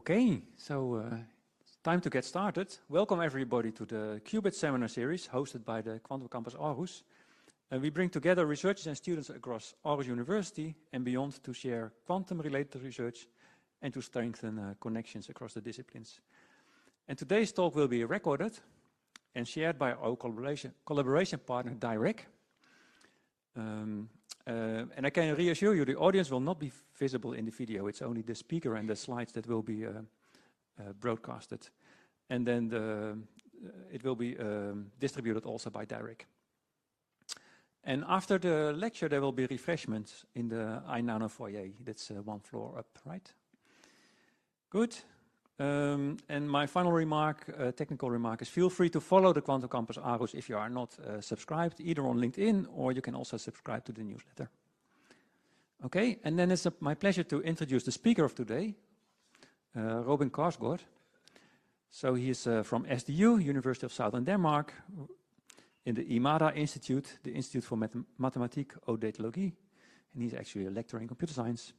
Okay, so it's time to get started. Welcome everybody to the QUBITS Seminar series hosted by the Quantum Campus Aarhus. We bring together researchers and students across Aarhus University and beyond to share quantum-related research and to strengthen connections across the disciplines. And today's talk will be recorded and shared by our collaboration partner DIREC. And I can reassure you the audience will not be visible in the video. It's only the speaker and the slides that will be broadcasted. And then it will be distributed also by DIREC. And after the lecture, there will be refreshments in the I-Nano foyer. That's one floor up, right? Good. And my final remark, technical remark, is feel free to follow the Quantum Campus Aarhus if you are not subscribed, either on LinkedIn or you can also subscribe to the newsletter. Okay, and then it's my pleasure to introduce the speaker of today, Robin Kaarsgaard. So he is from SDU, University of Southern Denmark, in the IMADA Institute, the Institute for Mathematiek og Datalogie, and he's actually a lecturer in computer science.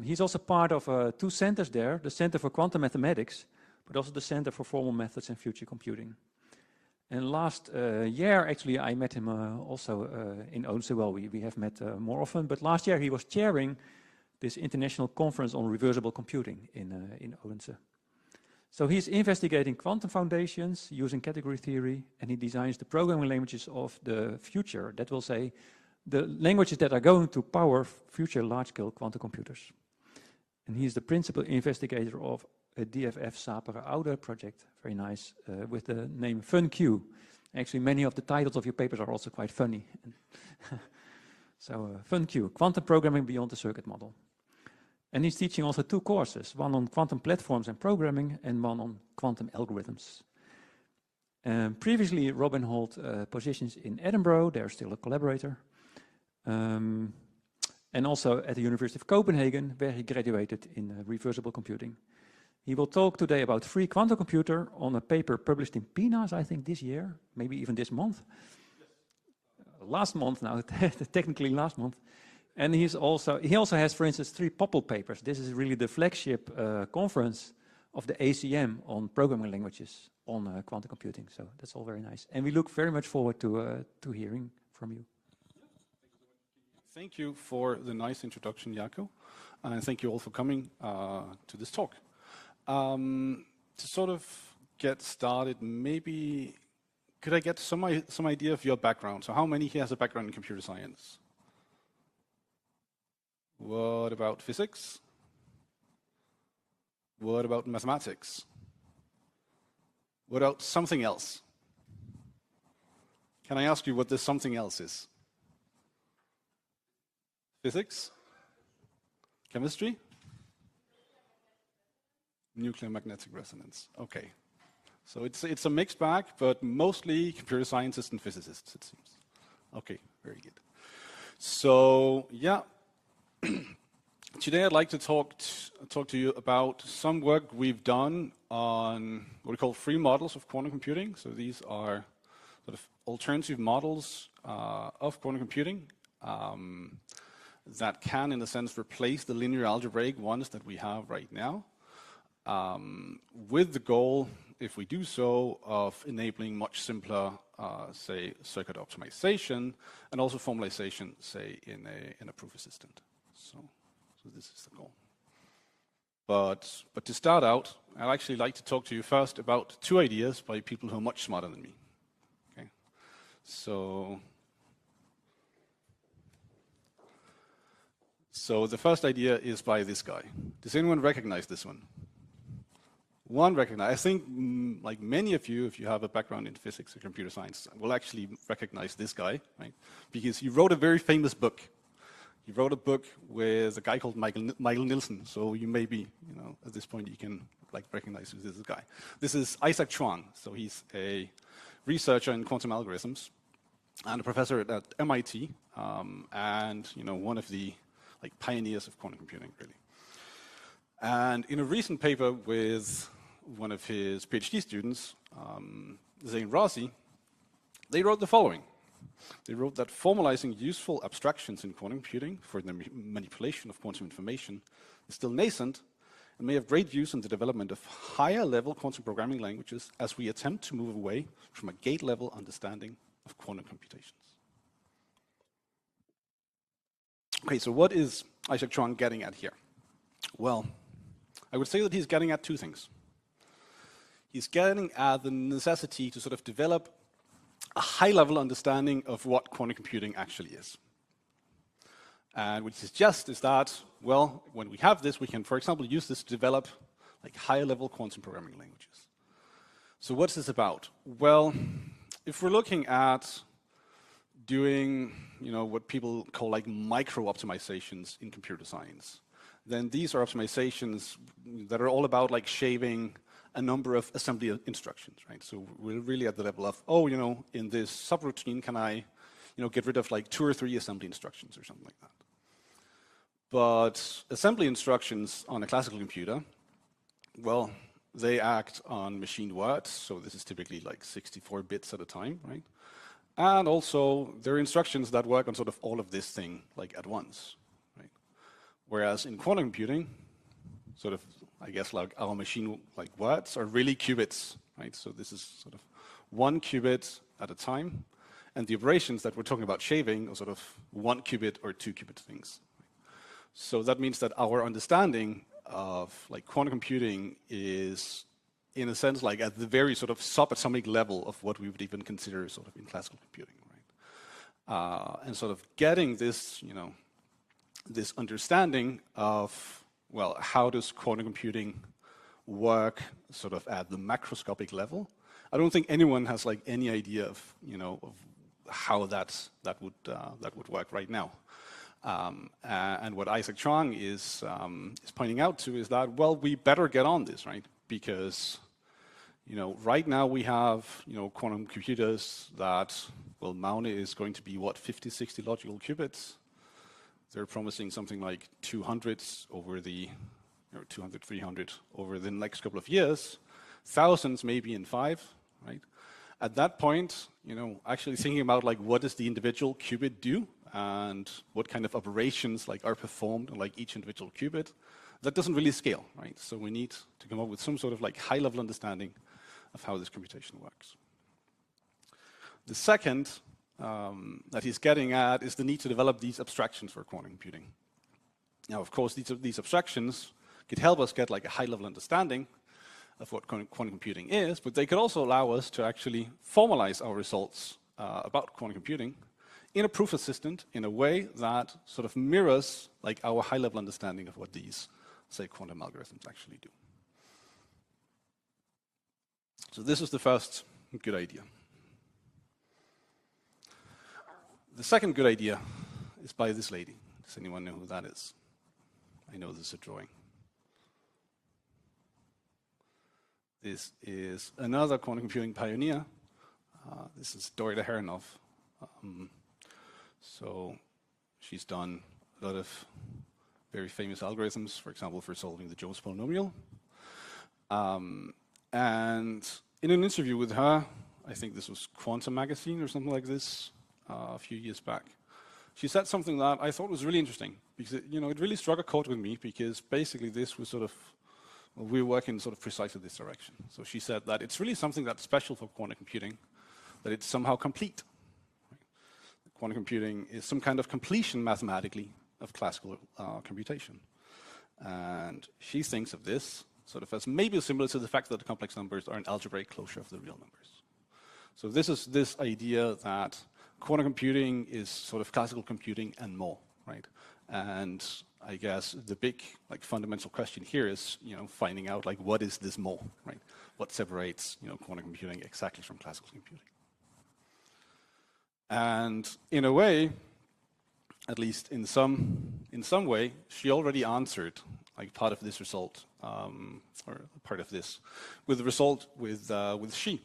He's also part of two centers there, the Center for Quantum Mathematics, but also the Center for Formal Methods and Future Computing. And last year, actually, I met him also in Odense. Well, we have met more often, but last year he was chairing this international conference on reversible computing in Odense. So he's investigating quantum foundations using category theory, and he designs the programming languages of the future, that will say, the languages that are going to power future large-scale quantum computers. And he's the principal investigator of a DFF Sapere Oude project, very nice, with the name FunQ. Actually, many of the titles of your papers are also quite funny. So FunQ, Quantum Programming Beyond the Circuit Model. And he's teaching also two courses, one on quantum platforms and programming and one on quantum algorithms. Previously, Robin held positions in Edinburgh, they're still a collaborator. And also at the University of Copenhagen, where he graduated in reversible computing. He will talk today about free quantum computer on a paper published in PNAS, I think this year, maybe even this month. Yes. Last month now, technically last month. And he also has, for instance, 3 POPL papers. This is really the flagship conference of the ACM on programming languages on quantum computing. So that's all very nice. And we look very much forward to hearing from you. Thank you for the nice introduction, Jaco, and thank you all for coming to this talk. To sort of get started, maybe could I get some idea of your background? So how many here has a background in computer science? What about physics? What about mathematics? What about something else? Can I ask you what this something else is? Physics? Chemistry? Nuclear magnetic resonance. Okay. So it's a mixed bag, but mostly computer scientists and physicists, it seems. Okay, very good. So, yeah. Today I'd like to talk to you about some work we've done on what we call free models of quantum computing. So these are sort of alternative models of quantum computing. That can, in a sense, replace the linear algebraic ones that we have right now, with the goal, if we do so, of enabling much simpler, say, circuit optimization, and also formalization, say, in a proof assistant. So this is the goal. But to start out, I'd actually like to talk to you first about 2 ideas by people who are much smarter than me. Okay, So the first idea is by this guy. Does anyone recognize this one? One recognize. I think like many of you, if you have a background in physics or computer science, will actually recognize this guy, right? Because he wrote a very famous book. He wrote a book with a guy called Michael Nielsen. So you maybe, at this point you can like recognize who this guy. This is Isaac Chuang. So he's a researcher in quantum algorithms and a professor at MIT, and one of the like pioneers of quantum computing, really. And in a recent paper with one of his PhD students, Zain Razi, they wrote the following. They wrote that formalizing useful abstractions in quantum computing for the manipulation of quantum information is still nascent, and may have great views on the development of higher-level quantum programming languages as we attempt to move away from a gate-level understanding of quantum computations. Okay, so what is Isaac Chuang getting at here? Well, I would say that he's getting at two things. He's getting at the necessity to sort of develop a high-level understanding of what quantum computing actually is. And what he suggests is that, well, when we have this, we can, for example, use this to develop like higher-level quantum programming languages. So what's this about? Well, if we're looking at doing, what people call like micro-optimizations in computer science, then these are optimizations that are all about like shaving a number of assembly instructions, right? So we're really at the level of, in this subroutine, can I, get rid of like 2 or 3 assembly instructions or something like that. But assembly instructions on a classical computer, well, they act on machined words, so this is typically like 64 bits at a time, right? And also, there are instructions that work on sort of all of this thing like at once, right? Whereas in quantum computing, sort of, I guess like our machine like words are really qubits, right? So this is sort of 1 qubit at a time, and the operations that we're talking about shaving are sort of 1 qubit or 2 qubit things. So that means that our understanding of like quantum computing is, in a sense, like at the very sort of subatomic level of what we would even consider sort of in classical computing, right? And sort of getting this, this understanding of, well, how does quantum computing work sort of at the macroscopic level? I don't think anyone has like any idea of, of how that would work right now. And what Isaac Chuang is pointing out to is that, well, we better get on this, right? Because, right now we have, quantum computers that, well, Maune is going to be, 50, 60 logical qubits. They're promising something like 200 over the, 200, 300 over the next couple of years, thousands maybe in 5, right? At that point, actually thinking about like what does the individual qubit do and what kind of operations like are performed on like each individual qubit, that doesn't really scale, right? So we need to come up with some sort of like high-level understanding of how this computation works. The second that he's getting at is the need to develop these abstractions for quantum computing. Now, of course, these abstractions could help us get like a high-level understanding of what quantum computing is, but they could also allow us to actually formalize our results about quantum computing in a proof assistant in a way that sort of mirrors like our high-level understanding of what these, say, quantum algorithms actually do. So this is the first good idea. The second good idea is by this lady. Does anyone know who that is? I know this is a drawing. This is another quantum computing pioneer. This is Dorita Herrenhoff. So she's done a lot of very famous algorithms, for example, for solving the Jones polynomial. And in an interview with her, I think this was Quantum magazine or something like this, a few years back, she said something that I thought was really interesting, because it really struck a chord with me, because basically this was sort of, well, we work in sort of precisely this direction. So she said that it's really something that's special for quantum computing, that it's somehow complete. Quantum computing is some kind of completion mathematically of classical computation. And she thinks of this sort of as maybe similar to the fact that the complex numbers are an algebraic closure of the real numbers. So this is this idea that quantum computing is sort of classical computing and more, right? And I guess the big fundamental question here is finding out what is this more, right? What separates quantum computing exactly from classical computing? And in a way, at least in some way, she already answered part of this result, or part of this, with the result with Xi.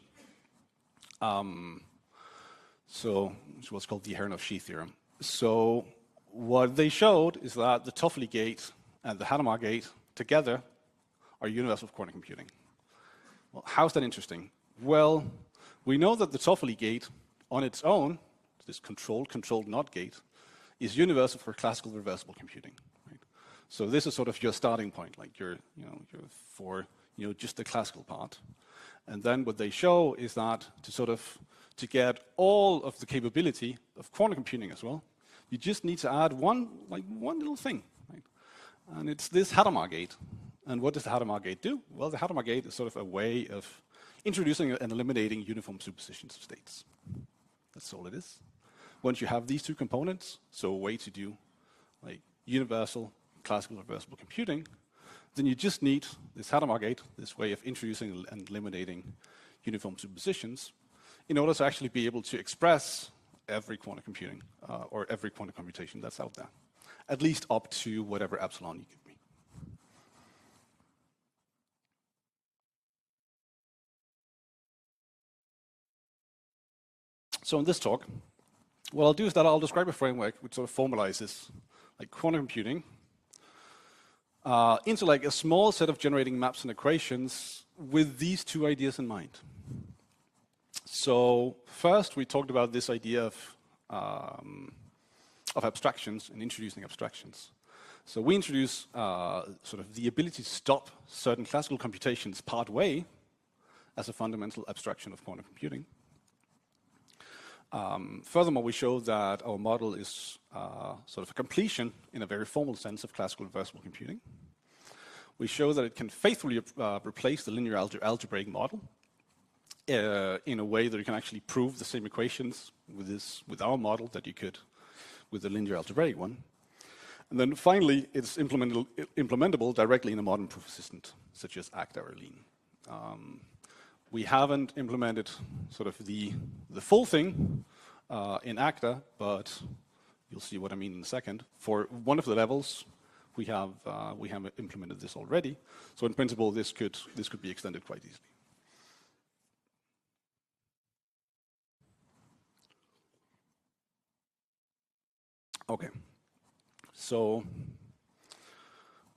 So it's what's called the Herrenhoff-Xi theorem. So what they showed is that the Toffoli gate and the Hadamard gate together are universal for quantum computing. Well, how's that interesting? Well, we know that the Toffoli gate on its own, this controlled not gate, is universal for classical reversible computing. Right? So this is sort of your starting point, like your for just the classical part. And then what they show is that to get all of the capability of quantum computing as well, you just need to add one little thing, right? And it's this Hadamard gate. And what does the Hadamard gate do? Well, the Hadamard gate is sort of a way of introducing and eliminating uniform superpositions of states. That's all it is. Once you have these two components, so a way to do like universal classical reversible computing, then you just need this Hadamard gate, this way of introducing and eliminating uniform superpositions, in order to actually be able to express every quantum computing or every quantum computation that's out there, at least up to whatever epsilon you give me. So in this talk, what I'll do is that I'll describe a framework which sort of formalizes like quantum computing into like a small set of generating maps and equations with these two ideas in mind. So first, we talked about this idea of abstractions and introducing abstractions. So we introduce sort of the ability to stop certain classical computations part way as a fundamental abstraction of quantum computing. Furthermore, we show that our model is sort of a completion in a very formal sense of classical reversible computing. We show that it can faithfully replace the linear algebraic model in a way that you can actually prove the same equations with our model that you could with the linear algebraic one. And then finally, it's implementable directly in a modern proof assistant, such as ACTA or Lean. We haven't implemented sort of the full thing in ACTA, but you'll see what I mean in a second. For one of the levels, we have implemented this already. So in principle, this could be extended quite easily. Okay, so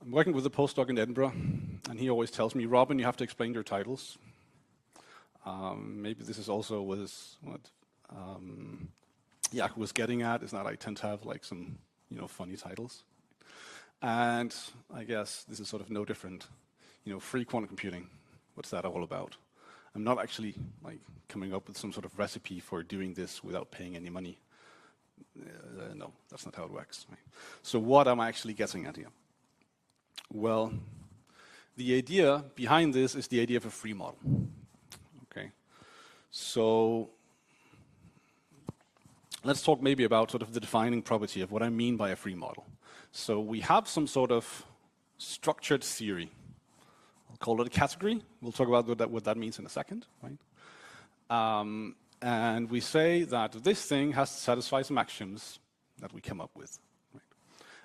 I'm working with a postdoc in Edinburgh, and he always tells me, Robin, you have to explain your titles. Maybe this is also what Jaak was getting at, is that I tend to have like some funny titles. And I guess this is sort of no different. Free quantum computing, what's that all about? I'm not actually like coming up with some sort of recipe for doing this without paying any money. No, that's not how it works. Right? So what am I actually getting at here? Well, the idea behind this is the idea of a free model. Okay, so let's talk maybe about sort of the defining property of what I mean by a free model. So we have some sort of structured theory. I'll call it a category. We'll talk about what that means in a second, right? And we say that this thing has to satisfy some axioms that we come up with. Right?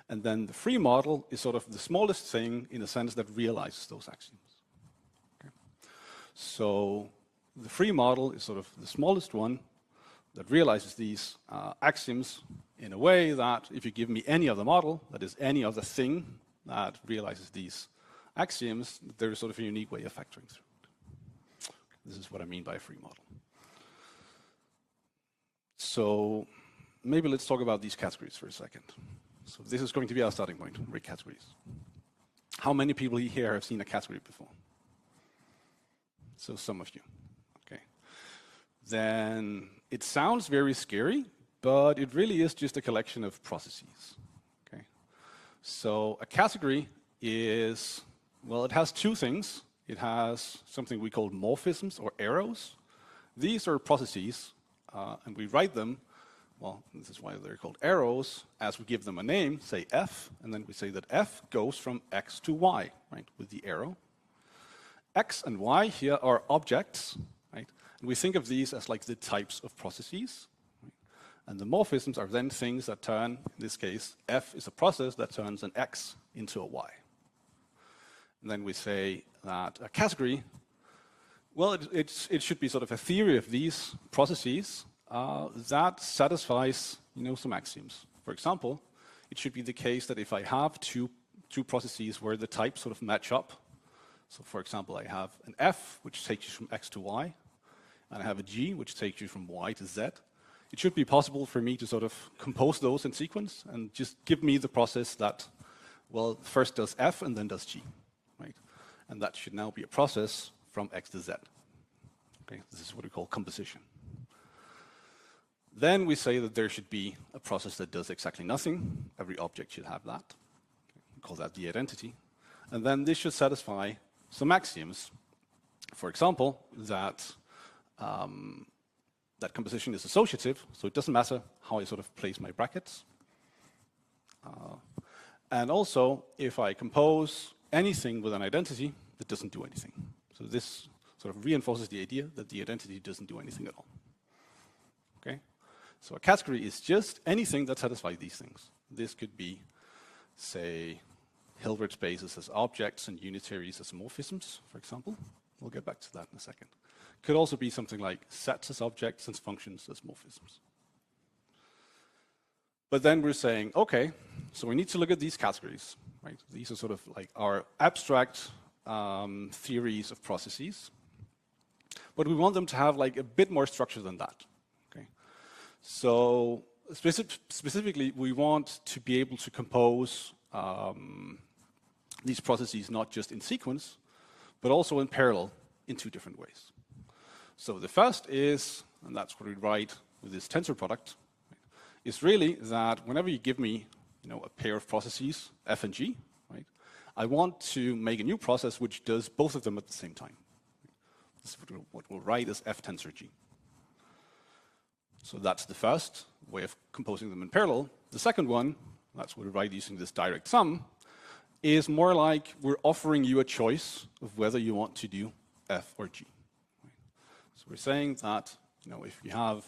And then the free model is sort of the smallest thing in a sense that realizes those axioms. Okay? So the free model is sort of the smallest one that realizes these axioms in a way that if you give me any other model, that is any other thing that realizes these axioms, there is sort of a unique way of factoring through it. This is what I mean by a free model. So maybe let's talk about these categories for a second. So this is going to be our starting point, Rick categories. How many people here have seen a category before? So some of you, okay. Then it sounds very scary, but it really is just a collection of processes, okay. So a category is, well, it has two things. It has something we call morphisms or arrows. These are processes, and we write them, well, this is why they're called arrows, as we give them a name, say f, and then we say that f goes from x to y, right, with the arrow. X and y here are objects, right, and we think of these as like the types of processes, right? And the morphisms are then things that turn, in this case, f is a process that turns an x into a y. And then we say that a category, well, it should be sort of a theory of these processes that satisfies, some axioms. For example, it should be the case that if I have two processes where the types sort of match up, so for example, I have an f, which takes you from x to y, and I have a g, which takes you from y to z, it should be possible for me to sort of compose those in sequence and just give me the process that Well, first does F and then does G, right? And that should now be a process from X to Z. Okay, this is what we call composition. Then we say that there should be a process that does exactly nothing. Every object should have that. We call that the identity. And then this should satisfy some axioms. For example, that that composition is associative, so it doesn't matter how I sort of place my brackets. And also, if I compose anything with an identity, it doesn't do anything. So this sort of reinforces the idea that the identity doesn't do anything at all. Okay? So a category is just anything that satisfies these things. This could be, say, Hilbert spaces as objects and unitaries as morphisms, for example. We'll get back to that in a second. Could also be something like sets as objects and functions as morphisms. But then we're saying, okay, so we need to look at these categories, right? These are sort of like our abstract theories of processes. But we want them to have like a bit more structure than that. Okay? So specifically, we want to be able to compose these processes not just in sequence, but also in parallel in two different ways. So the first is, and that's what we write with this tensor product, is really that whenever you give me, a pair of processes, F and G, right, I want to make a new process which does both of them at the same time. This is what we'll write as F tensor G. So that's the first way of composing them in parallel. The second one, that's what we write using this direct sum, is more like we're offering you a choice of whether you want to do F or G. Right? So we're saying that, if you have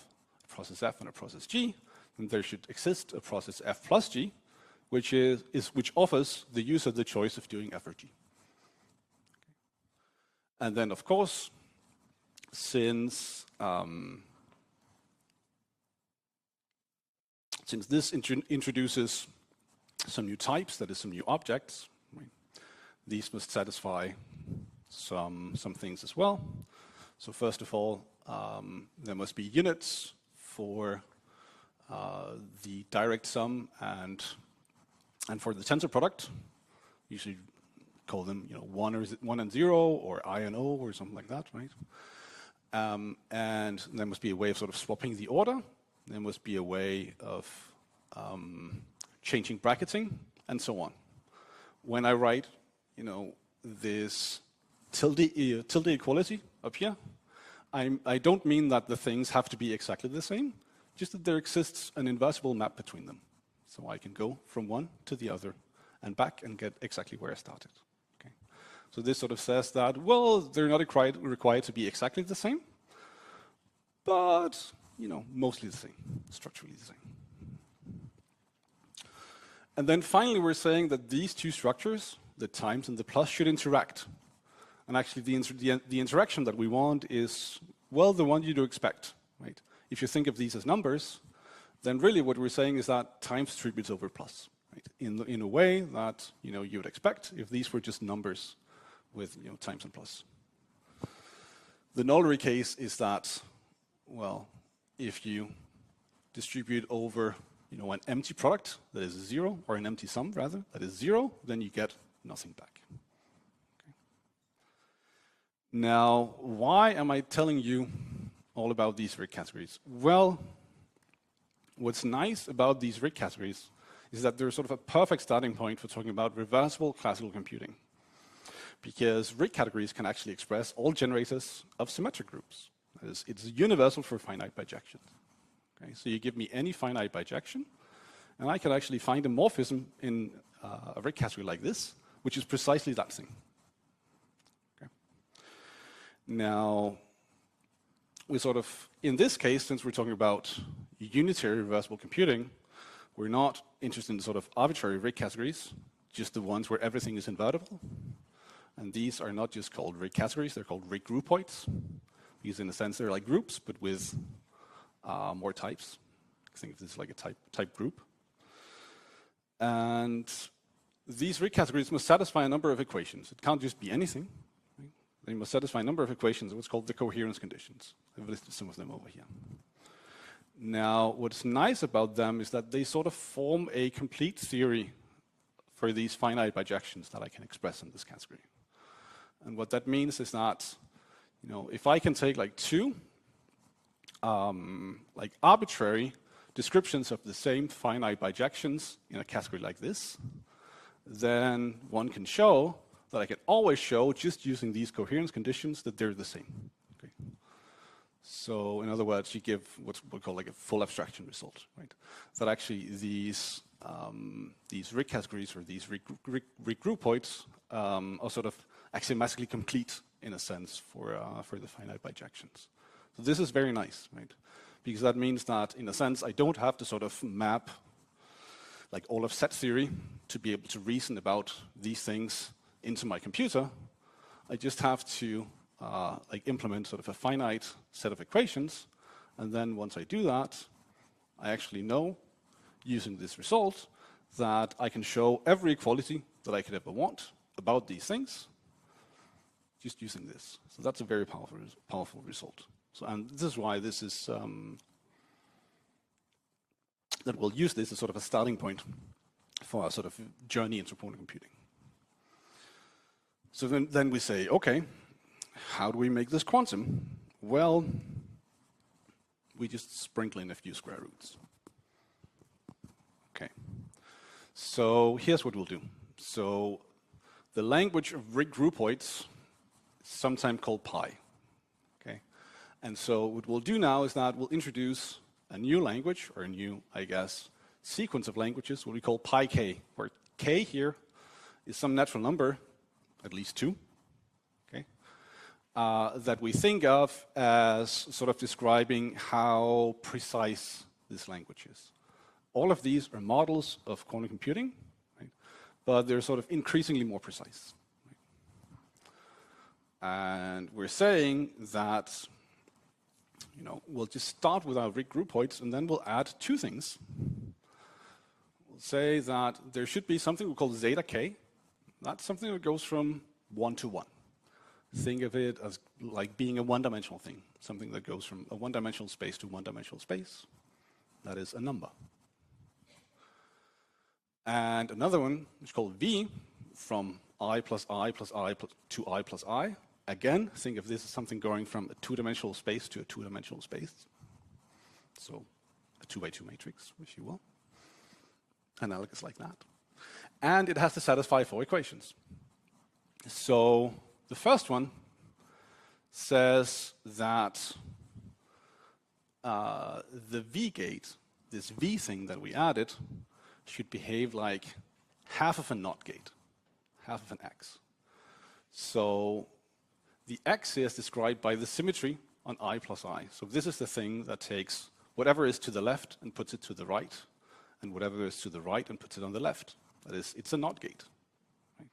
a process F and a process G, then there should exist a process F plus G, which offers the user the choice of doing F or G. And then, of course, since this introduces some new types, that is, some new objects, right, these must satisfy some things as well. So first of all, there must be units for the direct sum and for the tensor product. Usually call them, 1 and 0, or I and O, or something like that, right? And there must be a way of sort of swapping the order. There must be a way of changing bracketing, and so on. When I write, this tilde equality up here, I don't mean that the things have to be exactly the same, just that there exists an inversible map between them. So I can go from one to the other and back and get exactly where I started. Okay. So this sort of says that, well, they're not required to be exactly the same, but, mostly the same, structurally the same. And then finally, we're saying that these two structures, the times and the plus, should interact. And actually, the interaction that we want is, well, the one you'd expect, right? If you think of these as numbers, then really what we're saying is that times distributes over plus, right? In a way that, you would expect if these were just numbers with, times and plus. The nullary case is that, well, if you distribute over an empty product that is 0, or an empty sum, rather, that is 0, then you get nothing back. Okay. Now, why am I telling you all about these RIC categories? Well, what's nice about these RIC categories is that they're sort of a perfect starting point for talking about reversible classical computing. Because RIC categories can actually express all generators of symmetric groups. That is, it's universal for finite bijections. Okay, so you give me any finite bijection, and I can actually find a morphism in a RIC category like this, which is precisely that thing. Okay. Now, we sort of, in this case, since we're talking about unitary reversible computing, we're not interested in sort of arbitrary RIC categories, just the ones where everything is invertible. And these are not just called RIC categories, they're called RIC groupoids. Because in a sense, they're like groups, but with more types. Think of this like a type group. And these RIC categories must satisfy a number of equations. It can't just be anything. Right? They must satisfy a number of equations, what's called the coherence conditions. I've listed some of them over here. Now, what's nice about them is that they sort of form a complete theory for these finite bijections that I can express in this category. And what that means is that, you know, if I can take like two like arbitrary descriptions of the same finite bijections in a category like this, then one can show that I can always show, just using these coherence conditions, that they're the same. Okay. So in other words, you give what's we call like a full abstraction result, right? That actually these RIC categories or these RIC groupoids are sort of axiomatically complete in a sense for the finite bijections. So this is very nice, right? Because that means that in a sense I don't have to sort of map like all of set theory to be able to reason about these things into my computer. I just have to like implement sort of a finite set of equations, and then once I do that, I actually know, using this result, that I can show every equality that I could ever want about these things, just using this. So that's a very powerful result. So, and this is why this is that we'll use this as sort of a starting point for our sort of journey into quantum computing. So then we say, okay, how do we make this quantum? Well, we just sprinkle in a few square roots. Okay. So here's what we'll do. So the language of RIC groupoids is sometimes called pi. Okay. And so what we'll do now is that we'll introduce a new language, or a new, I guess, sequence of languages, what we call pi k, where k here is some natural number, at least 2, okay, that we think of as sort of describing how precise this language is. All of these are models of quantum computing, right? But they're sort of increasingly more precise. Right? And we're saying that, you know, we'll just start with our RIC groupoids, and then we'll add two things. We'll say that there should be something we call zeta k. That's something that goes from 1 to 1. Think of it as like being a one-dimensional thing, something that goes from a one-dimensional space to one-dimensional space. That is a number. And another one, which is called v, from I plus I plus I to I plus I. Again, think of this as something going from a two-dimensional space to a two-dimensional space. So a 2x2 matrix, if you will. Analogous like that. And it has to satisfy 4 equations. So the first one says that the V gate, this V thing that we added, should behave like half of a NOT gate, half of an X. So the X is described by the symmetry on I plus I. So this is the thing that takes whatever is to the left and puts it to the right, and whatever is to the right and puts it on the left. That is, it's a NOT gate. Right?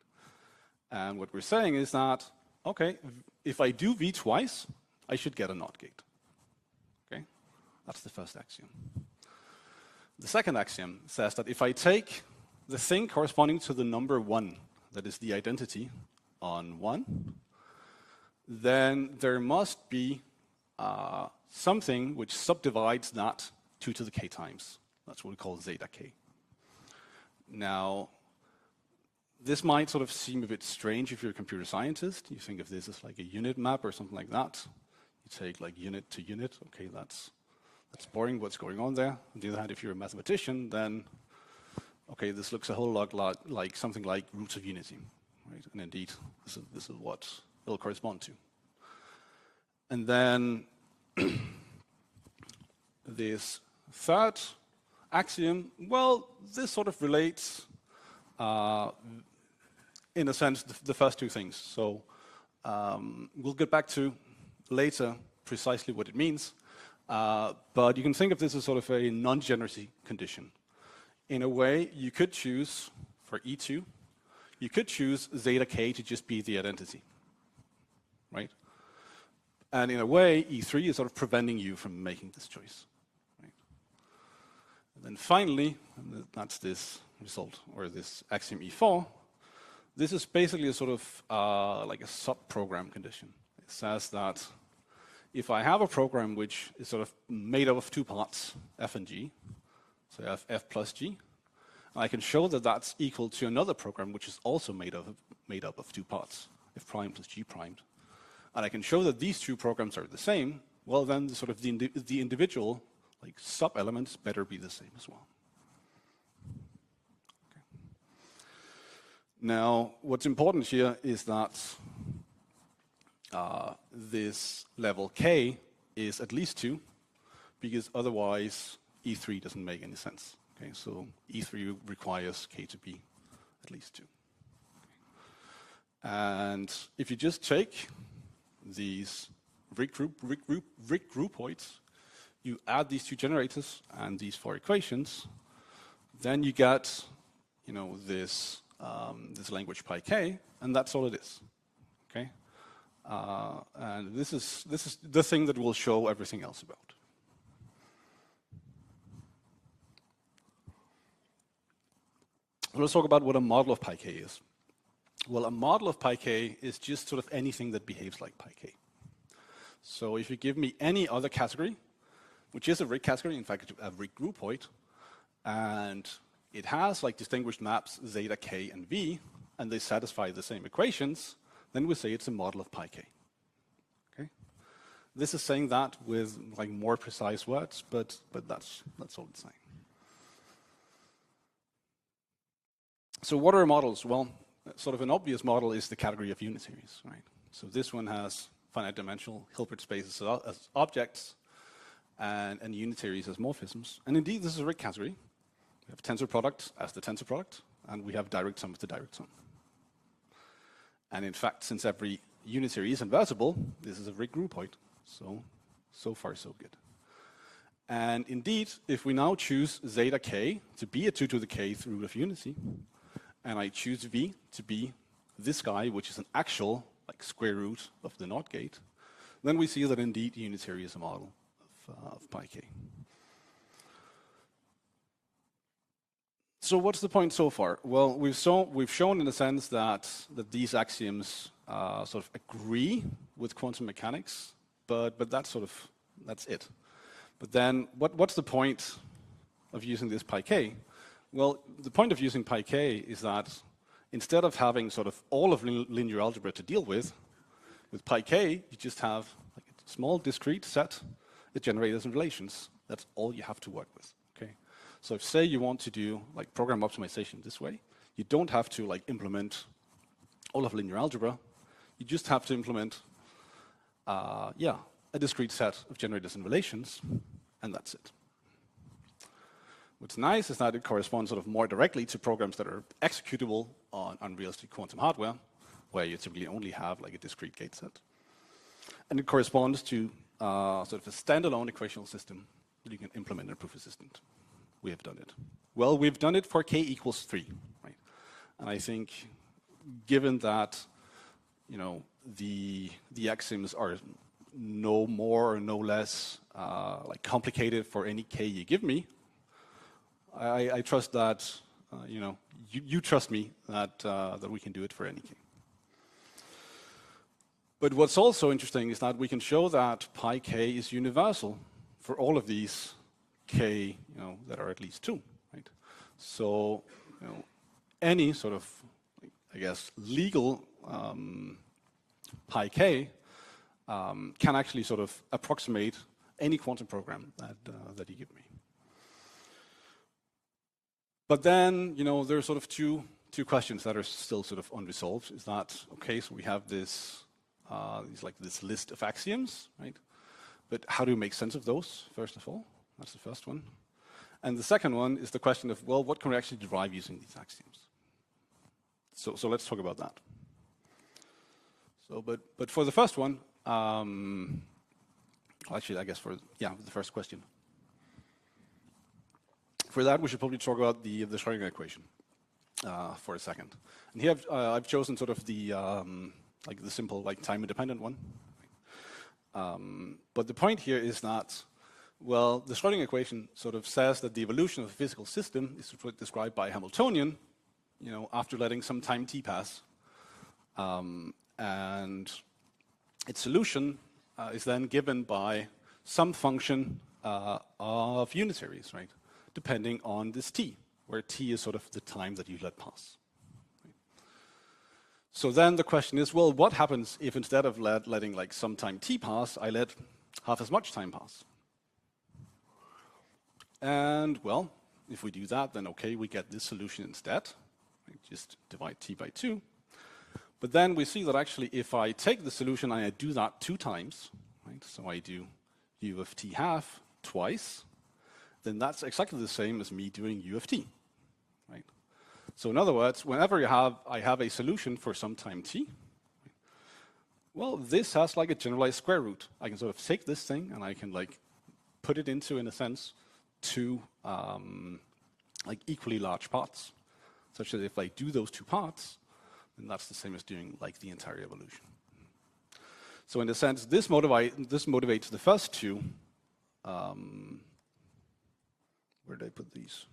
And what we're saying is that, okay, if I do V twice, I should get a NOT gate. Okay? That's the first axiom. The second axiom says that if I take the thing corresponding to the number 1, that is the identity on 1, then there must be something which subdivides that 2 to the k times. That's what we call zeta k. Now, this might sort of seem a bit strange if you're a computer scientist. You think of this as like a unit map or something like that. You take like unit to unit. Okay, that's boring. What's going on there? On the other hand, if you're a mathematician, then okay, this looks a whole lot like something like roots of unity, right? And indeed, this is what it'll correspond to. And then this third axiom, well, this sort of relates, in a sense, the first two things. So we'll get back to later precisely what it means. But you can think of this as sort of a non-degeneracy condition. In a way, you could choose, for E2, you could choose zeta k to just be the identity, right? And in a way, E3 is sort of preventing you from making this choice. Right? And then finally, and that's this result, or this axiom E4, this is basically a sort of like a sub-program condition. It says that if I have a program which is sort of made up of two parts, f and g, so I have f plus g, I can show that that's equal to another program which is also made up of two parts, f prime plus g primed. And I can show that these two programs are the same, well then the individual like sub-elements better be the same as well. Okay. Now, what's important here is that this level k is at least 2, because otherwise E3 doesn't make any sense. Okay, so E3 requires k to be at least 2. And if you just take these RIG groupoids, you add these two generators and these 4 equations, then you get, you know, this language pi k, and that's all it is. Okay, and this is the thing that we'll show everything else about. Let's talk about what a model of pi k is. Well, a model of pi k is just sort of anything that behaves like pi k. So if you give me any other category, which is a RIG category, in fact, a RIG groupoid, and it has like distinguished maps zeta, k, and v, and they satisfy the same equations, then we say it's a model of pi k. Okay? This is saying that with like more precise words, but that's all it's saying. So what are models? Well, sort of an obvious model is the category of unit series, right? So this one has finite dimensional Hilbert spaces as objects, and unit series as morphisms. And indeed, this is a RIG category. We have tensor product as the tensor product, and we have direct sum as the direct sum. And in fact, since every unit series is invertible, this is a RIG groupoid. So far, so good. And indeed, if we now choose zeta k to be a 2 to the kth root of unity, and I choose v to be this guy, which is an actual like square root of the NOT gate, then we see that indeed unit series is a model of pi k. So what's the point so far? Well, we've shown in a sense that these axioms sort of agree with quantum mechanics, but that's it. But then what's the point of using this pi k? Well, the point of using pi k is that instead of having sort of all of linear algebra to deal with pi k, you just have like a small discrete set of generators and relations. That's all you have to work with. Okay. So if say you want to do like program optimization this way, you don't have to like implement all of linear algebra. You just have to implement a discrete set of generators and relations, and that's it. What's nice is that it corresponds sort of more directly to programs that are executable on unrealistic quantum hardware, where you typically only have like a discrete gate set. And it corresponds to sort of a standalone equational system that you can implement in a proof assistant. We have done it. Well, we've done it for k equals 3, right? And I think given that, you know, the axioms are no more or no less like complicated for any k you give me, I trust that, you know, you trust me that we can do it for any k. But what's also interesting is that we can show that pi k is universal for all of these k, you know, that are at least 2, right? So, you know, any sort of, I guess, legal pi k can actually sort of approximate any quantum program that you give me. But then, you know, there are sort of two questions that are still sort of unresolved. Is that, okay, so we have this this list of axioms, right? But how do we make sense of those, first of all? That's the first one. And the second one is the question of, well, what can we actually derive using these axioms? So let's talk about that. So, but for the first one, actually, I guess the first question. For that, we should probably talk about the Schrödinger equation for a second. And here I've chosen sort of the simple time-independent one. But the point here is that, well, the Schrödinger equation sort of says that the evolution of a physical system is described by a Hamiltonian, you know, after letting some time t pass, and its solution is then given by some function of unitaries, right, depending on this t. where t is sort of the time that you let pass. So then the question is, well, what happens if instead of letting like some time t pass, I let half as much time pass? And well, if we do that, then okay, we get this solution instead. Just divide t by 2. But then we see that actually if I take the solution and I do that 2 times, right? So I do u of t half twice, then that's exactly the same as me doing u of t, right? So in other words, whenever I have a solution for some time t, well, this has like a generalized square root. I can sort of take this thing and I can like put it into, in a sense, 2 like equally large parts, such that if I do those 2 parts, then that's the same as doing like the entire evolution. So in a sense, this motivates the first 2. Where did I put these?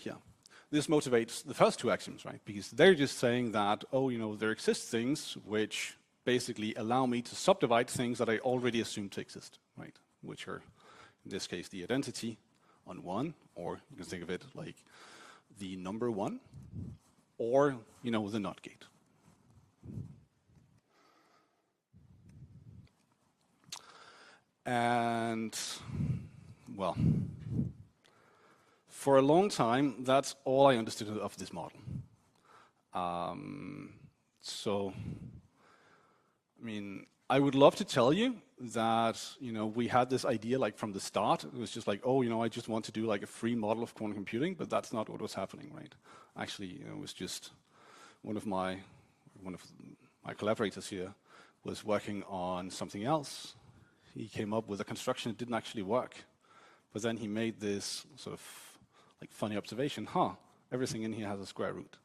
Yeah. This motivates the first 2 axioms, right? Because they're just saying that, oh, you know, there exist things which basically allow me to subdivide things that I already assumed to exist, right? Which are, in this case, the identity on 1, or you can think of it like the number 1, or, you know, the NOT gate. And, well, for a long time, that's all I understood of this model. So, I mean, I would love to tell you that, you know, we had this idea like from the start. It was just like, oh, you know, I just want to do like a free model of quantum computing, but that's not what was happening, right? Actually, you know, it was just one of my collaborators here was working on something else. He came up with a construction that didn't actually work. But then he made this sort of like funny observation, everything in here has a square root.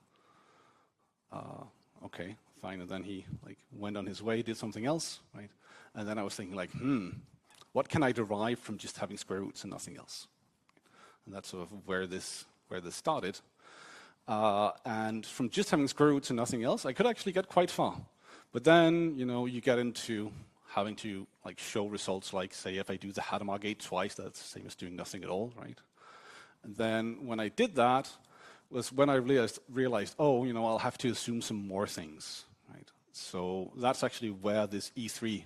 Okay, fine. And then he like went on his way, did something else, right? And then I was thinking like, what can I derive from just having square roots and nothing else? And that's sort of where this started. And from just having square roots and nothing else, I could actually get quite far. But then, you know, you get into having to like show results like, say, if I do the Hadamard gate twice, that's the same as doing nothing at all, right? And then when I did that, was when I realized, oh, you know, I'll have to assume some more things, right? So that's actually where this E3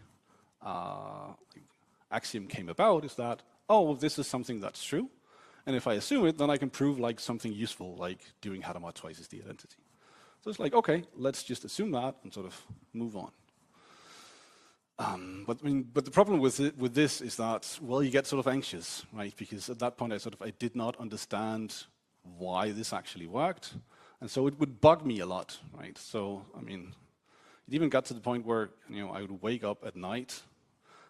axiom came about, is that, oh, this is something that's true. And if I assume it, then I can prove like something useful, like doing Hadamard twice is the identity. So it's like, okay, let's just assume that and sort of move on. But the problem with this is that, well, you get sort of anxious, right? Because at that point I did not understand why this actually worked. And so it would bug me a lot, right? So, I mean, it even got to the point where, you know, I would wake up at night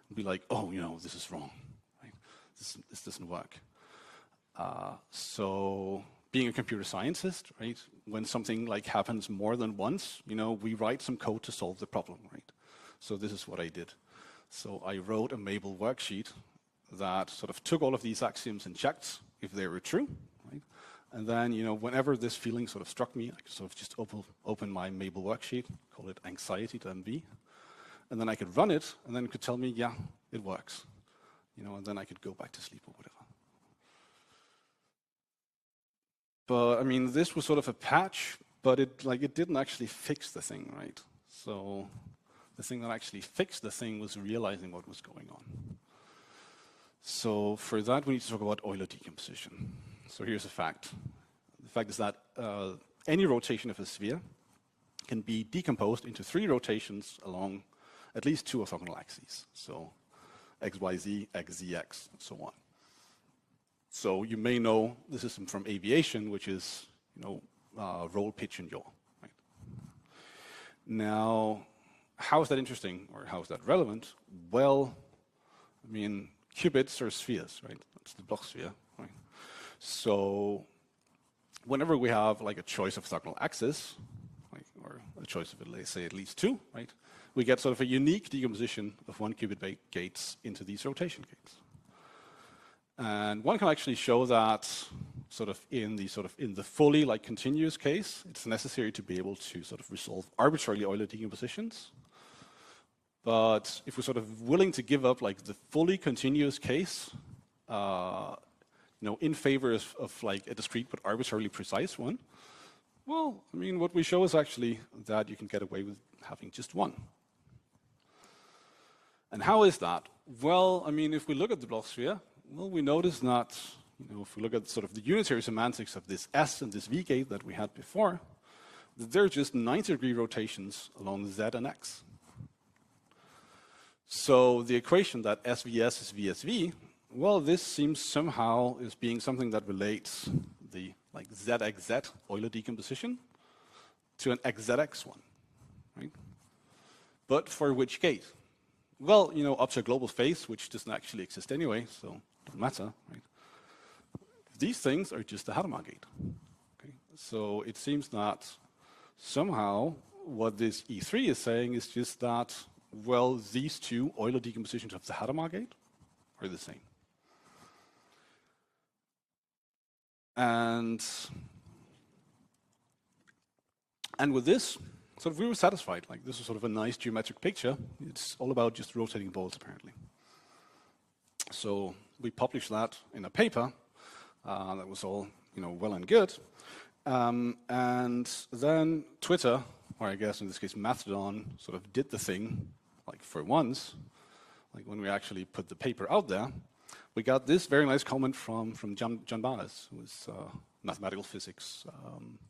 and be like, oh, you know, this is wrong, right? This doesn't work. So being a computer scientist, right, when something like happens more than once, you know, we write some code to solve the problem, right? So this is what I did. So I wrote a Mabel worksheet that sort of took all of these axioms and checked if they were true, right? And then, you know, whenever this feeling sort of struck me, I could sort of just open my Mabel worksheet, call it anxiety.mv, and then I could run it, and then it could tell me, yeah, it works. You know, and then I could go back to sleep or whatever. But, I mean, this was sort of a patch, but it didn't actually fix the thing, right? So the thing that actually fixed the thing was realizing what was going on. So for that, we need to talk about Euler decomposition. So here's a fact. The fact is that any rotation of a sphere can be decomposed into 3 rotations along at least 2 orthogonal axes. So x, y, z, x, z, x, and so on. So you may know the system from aviation, which is, you know, roll, pitch, and yaw. Right? Now, how is that interesting, or how is that relevant? Well, I mean, qubits are spheres, right? That's the Bloch sphere, right? So whenever we have like a choice of orthogonal axis, like, or a choice of, let's say, at least 2, right? We get sort of a unique decomposition of 1-qubit gates into these rotation gates. And one can actually show that in the fully like continuous case, it's necessary to be able to sort of resolve arbitrarily Euler decompositions. But if we're sort of willing to give up like the fully continuous case, in favor of like a discrete but arbitrarily precise one, well, I mean, what we show is actually that you can get away with having just one. And how is that? Well, I mean, if we look at the block sphere, well, we notice that, if we look at sort of the unitary semantics of this S and this V gate that we had before, that they're just 90-degree rotations along Z and X. So the equation that SVS is VSV, well, this seems somehow as being something that relates the like ZXZ Euler decomposition to an XZX one, right? But for which gate? Well, up to a global phase, which doesn't actually exist anyway, so it doesn't matter, right? These things are just the Hadamard gate. Okay? So it seems that somehow what this E3 is saying is just that, well, these two Euler decompositions of the Hadamard gate are the same. And with this, sort of we were satisfied. Like, this is sort of a nice geometric picture. It's all about just rotating balls, apparently. So we published that in a paper. That was all, well and good. And then Twitter, or I guess in this case Mastodon, sort of did the thing, like for once, like when we actually put the paper out there. We got this very nice comment from John Barnes, who is mathematical physics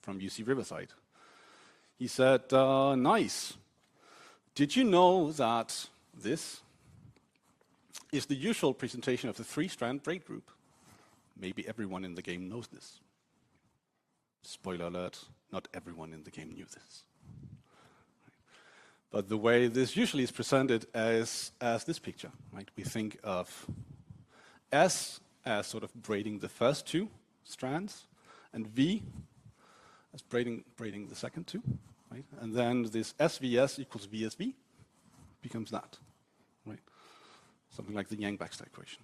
from UC Riverside. He said, nice. Did you know that this is the usual presentation of the three-strand braid group? Maybe everyone in the game knows this. Spoiler alert, not everyone in the game knew this. But the way this usually is presented as this picture, right? We think of S as sort of braiding the first two strands, and V as braiding the second two, right? And then this SVS equals VSV becomes that, right? Something like the Yang-Baxter equation.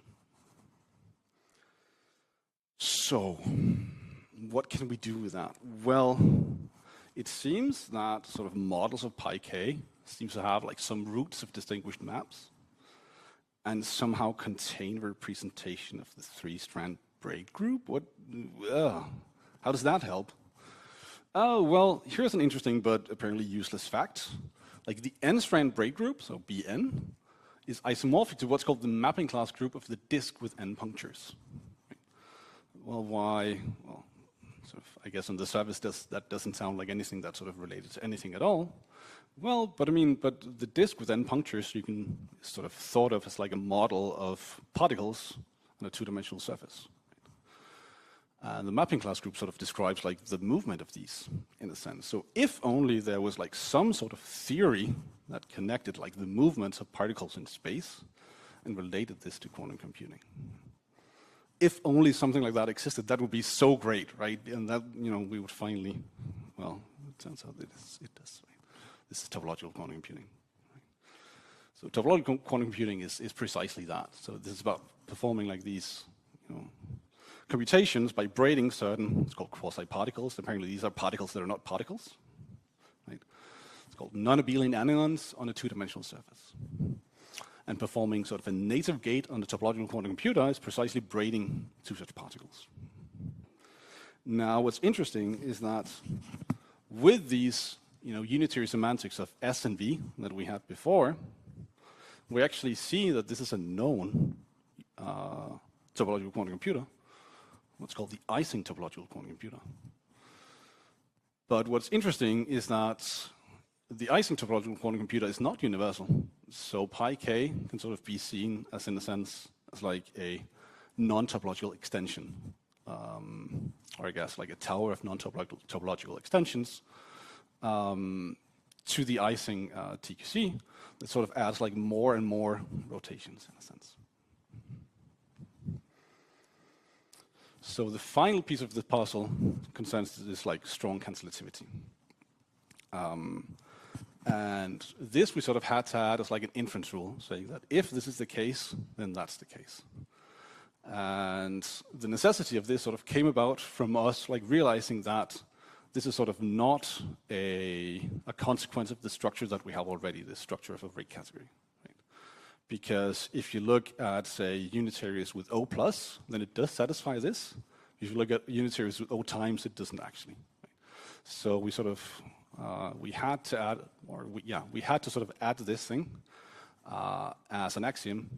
So, what can we do with that? Well, it seems that sort of models of pi k seems to have like some roots of distinguished maps and somehow contain representation of the three-strand braid group. How does that help? Oh, well, here's an interesting but apparently useless fact. Like the n-strand braid group, so Bn, is isomorphic to what's called the mapping class group of the disk with n punctures. Well, why? Well, sort of, I guess on the surface that doesn't sound like anything that's sort of related to anything at all. Well, but the disk with n punctures you can sort of thought of as like a model of particles on a two-dimensional surface. And the mapping class group sort of describes like the movement of these in a sense. So if only there was like some sort of theory that connected like the movements of particles in space and related this to quantum computing. If only something like that existed, that would be so great, right? And that, we would finally, well, it turns out it does. Right? This is topological quantum computing. Right? So topological quantum computing is precisely that. So this is about performing like these, computations by braiding certain, it's called quasi-particles. Apparently these are particles that are not particles. Right? It's called non-abelian anyons on a two-dimensional surface. And performing sort of a native gate on the topological quantum computer is precisely braiding two such particles. Now, what's interesting is that with these, unitary semantics of S and V that we had before, we actually see that this is a known topological quantum computer, what's called the Ising topological quantum computer. But what's interesting is that the Ising topological quantum computer is not universal. So pi k can sort of be seen as, in a sense, as like a non-topological extension, or I guess like a tower of non-topological extensions to the Ising TQC that sort of adds like more and more rotations in a sense. So the final piece of the puzzle concerns this like strong cancellativity. And this we sort of had to add as like an inference rule, saying that if this is the case, then that's the case. And the necessity of this sort of came about from us like realizing that this is sort of not a consequence of the structure that we have already, the structure of a rig category. Right? because if you look at, say, unitaries with O+, then it does satisfy this. If you look at unitaries with O times, it doesn't actually. Right? So we sort of, we had to add, we had to sort of add this thing as an axiom,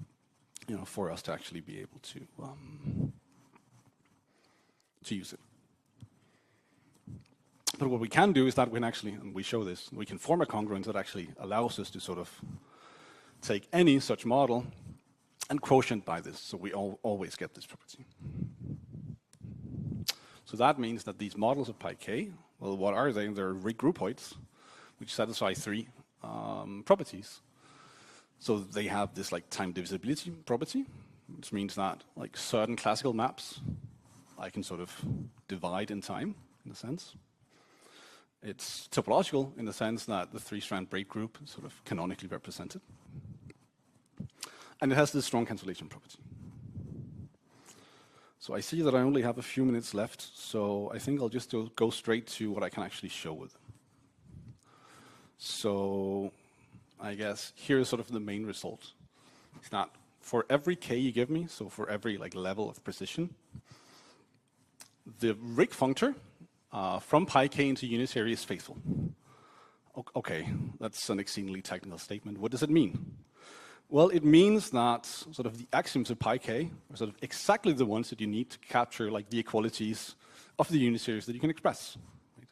for us to actually be able to use it. But what we can do is that we can actually, and we show this, we can form a congruence that actually allows us to sort of take any such model and quotient by this, so we always get this property. So that means that these models of pi k, well, what are they? They're regroupoids, which satisfy three properties. So they have this like time divisibility property, which means that like certain classical maps I can sort of divide in time, in a sense. It's topological in the sense that the three-strand braid group is sort of canonically represented. And it has this strong cancellation property. So I see that I only have a few minutes left, so I think I'll just go straight to what I can actually show with them. So I guess here's sort of the main result. It's that for every k you give me, so for every like level of precision, the Rig functor from pi k into unitary is faithful. Okay, that's an exceedingly technical statement. What does it mean? Well, it means that sort of the axioms of pi k are sort of exactly the ones that you need to capture like the equalities of the unitaries that you can express. Right?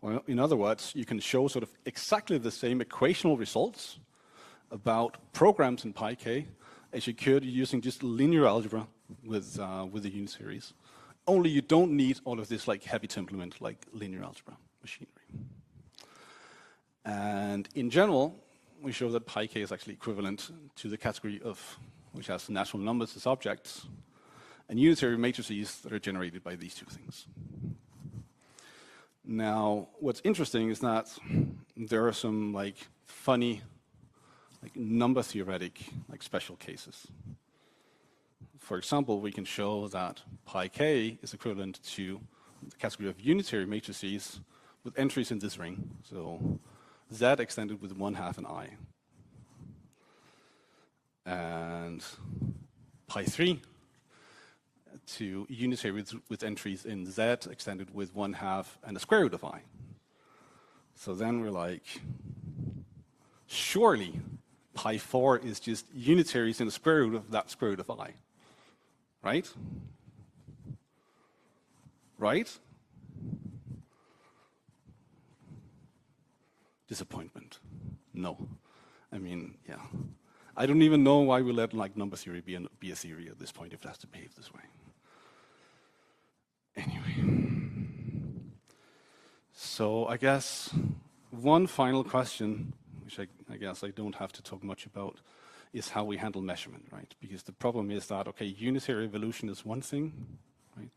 Or in other words, you can show sort of exactly the same equational results about programs in pi k as you could using just linear algebra with the unitaries. Only you don't need all of this like heavy to implement like linear algebra machinery. And in general, we show that pi k is actually equivalent to the category of which has natural numbers as objects and unitary matrices that are generated by these two things. Now, what's interesting is that there are some like funny like number theoretic like special cases. For example, we can show that pi k is equivalent to the category of unitary matrices with entries in this ring. So z extended with 1/2 and I. And pi 3 to unitary with entries in z extended with 1/2 and the square root of I. So then we're like, surely pi 4 is just unitaries in the square root of that square root of I. Right? Right? Disappointment. No. I mean, yeah. I don't even know why we let like number theory be a theory at this point if it has to behave this way. Anyway. So I guess one final question, which I guess I don't have to talk much about, is how we handle measurement, right? Because the problem is that, okay, unitary evolution is one thing, right?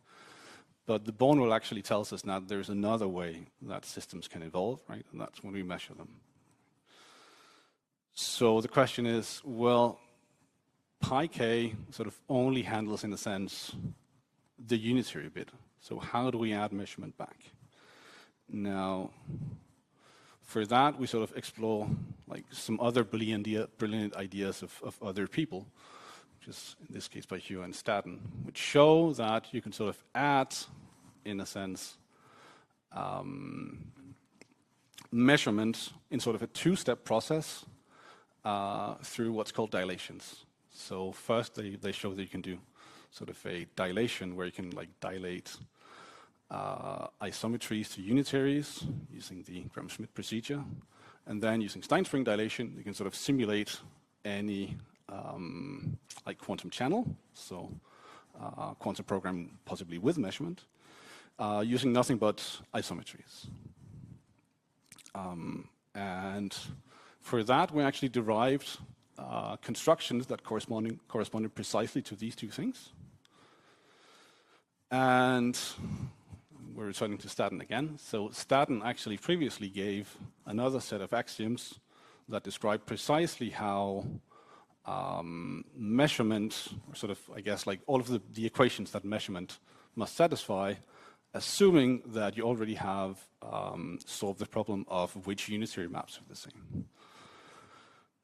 But the bone rule actually tells us that there's another way that systems can evolve, right? And that's when we measure them. So the question is, well, pi k sort of only handles, in a sense, the unitary bit. So how do we add measurement back? Now, for that, we sort of explore like some other brilliant ideas of other people, which is in this case by Hugh and Staten, which show that you can sort of add, in a sense, measurement in sort of a two-step process through what's called dilations. So first, they show that you can do sort of a dilation where you can like dilate isometries to unitaries using the Gram-Schmidt procedure. And then using Steinstring dilation, you can sort of simulate any like quantum channel, so quantum program possibly with measurement, using nothing but isometries. And for that, we actually derived constructions that corresponded precisely to these two things. And we're returning to Staten again. So Staten actually previously gave another set of axioms that describe precisely how measurement, or sort of, I guess, like all of the equations that measurement must satisfy, assuming that you already have solved the problem of which unitary maps are the same.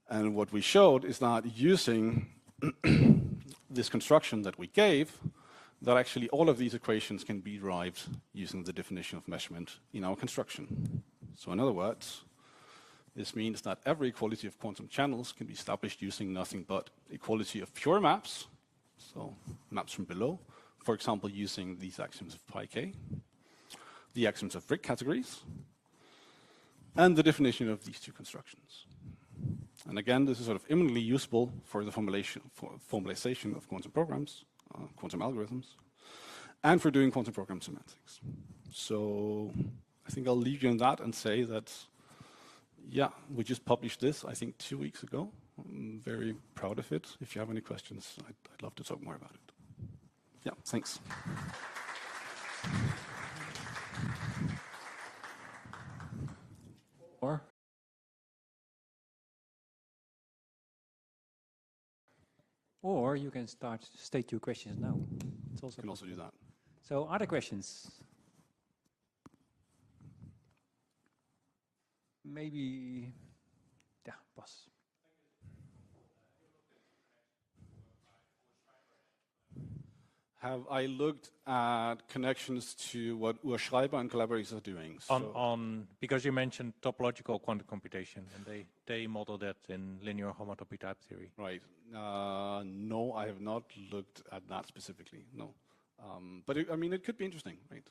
And what we showed is that using this construction that we gave, that actually all of these equations can be derived using the definition of measurement in our construction. So in other words, this means that every equality of quantum channels can be established using nothing but equality of pure maps, so maps from below, for example, using these axioms of pi k, the axioms of RIC categories, and the definition of these two constructions. And again, this is sort of eminently useful for the formalization of quantum programs, quantum algorithms, and for doing quantum program semantics. So I think I'll leave you on that and say that, yeah, we just published this, I think, 2 weeks ago. I'm very proud of it. If you have any questions, I'd love to talk more about it. Yeah, thanks. Or you can state your questions now. It's also You can also do that. So, other questions? Maybe, yeah, Bas. Have I looked at connections to what Urs Schreiber and collaborators are doing? Because you mentioned topological quantum computation, and they model that in linear homotopy type theory. Right. No, I have not looked at that specifically, no. But I mean, it could be interesting, right?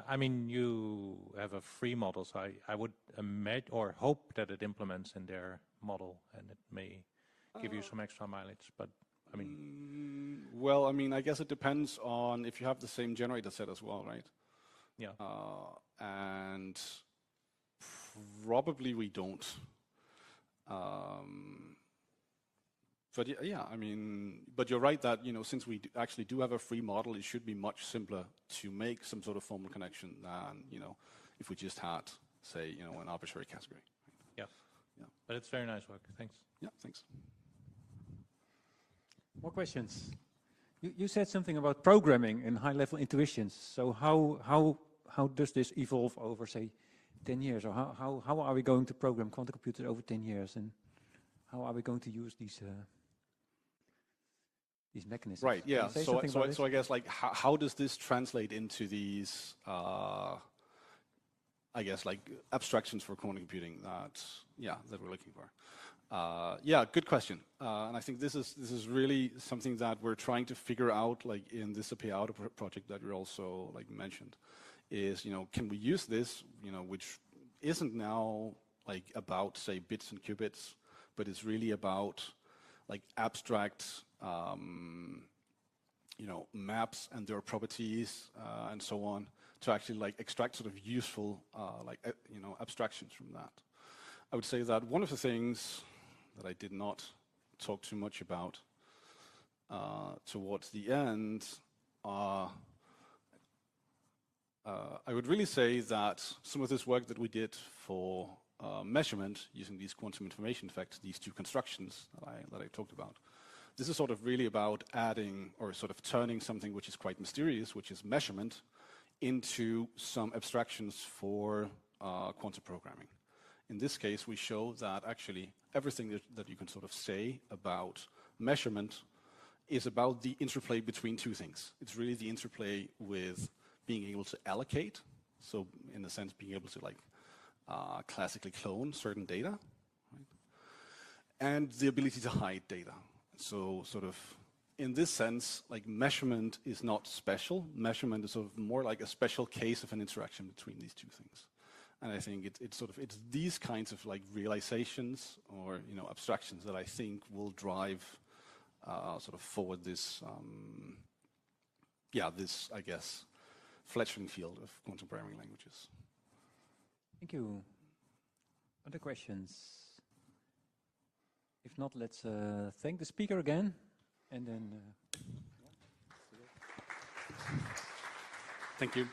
I mean, you have a free model, so I would imagine or hope that it implements in their model, and it may give you some extra mileage, but I mean... well, I mean, I guess it depends on if you have the same generator set as well, right? Yeah. And probably we don't. But yeah, I mean, but you're right that, you know, since we actually do have a free model, it should be much simpler to make some sort of formal connection than, you know, if we just had, say, you know, an arbitrary category. Yeah. Yeah. But it's very nice work. Thanks. Yeah, thanks. More questions? You said something about programming and high-level intuitions. So how does this evolve over, say, 10 years? Or how are we going to program quantum computers over 10 years? And how are we going to use these mechanisms? Right, yeah. So I guess, like, how does this translate into these, I guess, like, abstractions for quantum computing that we're looking for? Yeah, good question. And I think this is really something that we're trying to figure out, like in this Auto project that we also like mentioned, is, you know, can we use this, you know, which isn't now like about, say, bits and qubits, but it's really about like abstract, you know, maps and their properties and so on, to actually like extract sort of useful, you know, abstractions from that. I would say that one of the things that I did not talk too much about towards the end, I would really say that some of this work that we did for measurement using these quantum information effects, these two constructions that I talked about, this is sort of really about adding or sort of turning something which is quite mysterious, which is measurement, into some abstractions for quantum programming. In this case, we show that actually everything that you can sort of say about measurement is about the interplay between two things. It's really the interplay with being able to allocate, so in a sense being able to like classically clone certain data, right? And the ability to hide data. So sort of in this sense, like measurement is not special. Measurement is sort of more like a special case of an interaction between these two things. And I think it's these kinds of like realizations or, you know, abstractions that I think will drive sort of forward this, this, I guess, fledgling field of quantum programming languages. Thank you. Other questions? If not, let's thank the speaker again, and then. Thank you.